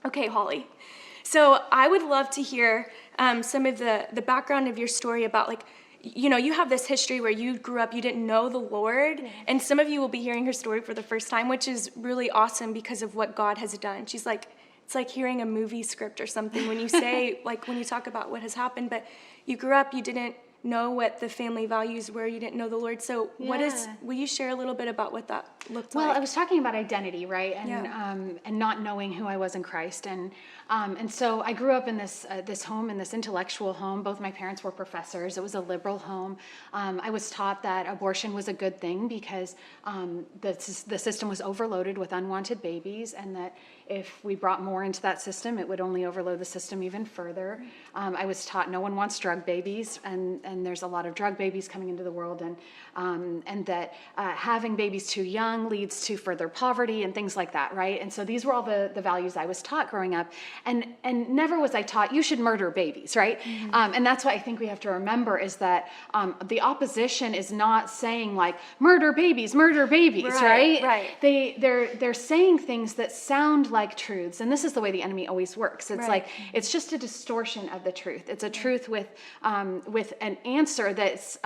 Okay, Holly. So I would love to hear some of the background of your story about, like, you have this history where you grew up, you didn't know the Lord, and some of you will be hearing her story for the first time, which is really awesome because of what God has done. She's like, it's like hearing a movie script or something when you say, like, when you talk about what has happened, but you grew up, you didn't know what the family values were, you didn't know the Lord. So will you share a little bit about what that looked like? Well, I was talking about identity, right? And Yeah. and not knowing who I was in Christ. And so I grew up in this home, in this intellectual home. Both my parents were professors. It was a liberal home. I was taught that abortion was a good thing because the system was overloaded with unwanted babies, and that if we brought more into that system, it would only overload the system even further. I was taught no one wants drug babies, and there's a lot of drug babies coming into the world, and that having babies too young leads to further poverty and things like that, right? And so these were all the values I was taught growing up, and never was I taught you should murder babies, right? Mm-hmm. And that's what I think we have to remember is that the opposition is not saying like murder babies, right? Right. They're saying things that sound like truths, and this is the way the enemy always works. It's like it's just a distortion of the truth. It's a truth with an answer that's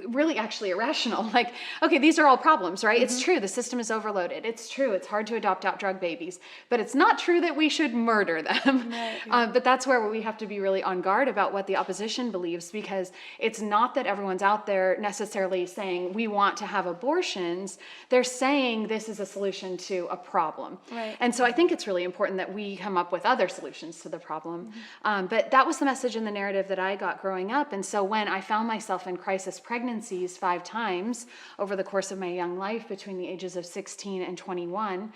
really actually irrational. Like, okay, these are all problems, right? Mm-hmm. It's true, the system is overloaded. It's true, it's hard to adopt out drug babies, but it's not true that we should murder them. Right, yeah. But that's where we have to be really on guard about what the opposition believes, because it's not that everyone's out there necessarily saying we want to have abortions. They're saying this is a solution to a problem. Right. And so I think it's really important that we come up with other solutions to the problem. Mm-hmm. But that was the message in the narrative that I got growing up. And so when I found myself in crisis pregnancies 5 times over the course of my young life between the ages of 16 and 21,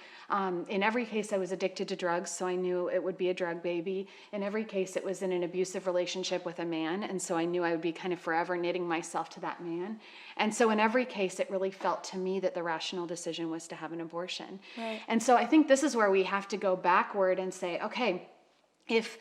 in every case I was addicted to drugs, so I knew it would be a drug baby. In every case it was in an abusive relationship with a man, and so I knew I would be kind of forever knitting myself to that man. And so in every case it really felt to me that the rational decision was to have an abortion. Right. And so I think this is where we have to go backward and say, okay, if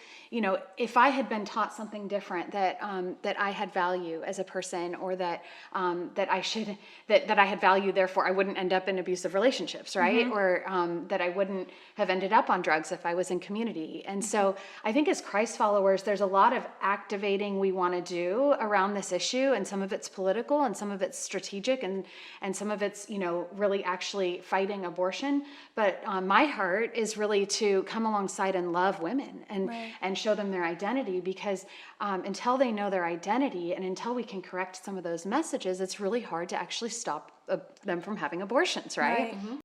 I had been taught something different, that I had value as a person, or that I had value, therefore I wouldn't end up in abusive relationships, right? Mm-hmm. Or that I wouldn't have ended up on drugs if I was in community. And so I think as Christ followers, there's a lot of activating we want to do around this issue, and some of it's political, and some of it's strategic, and some of it's really actually fighting abortion. But my heart is really to come alongside and love women and show them their identity, because until they know their identity and until we can correct some of those messages, it's really hard to actually stop them from having abortions, right? Mm-hmm.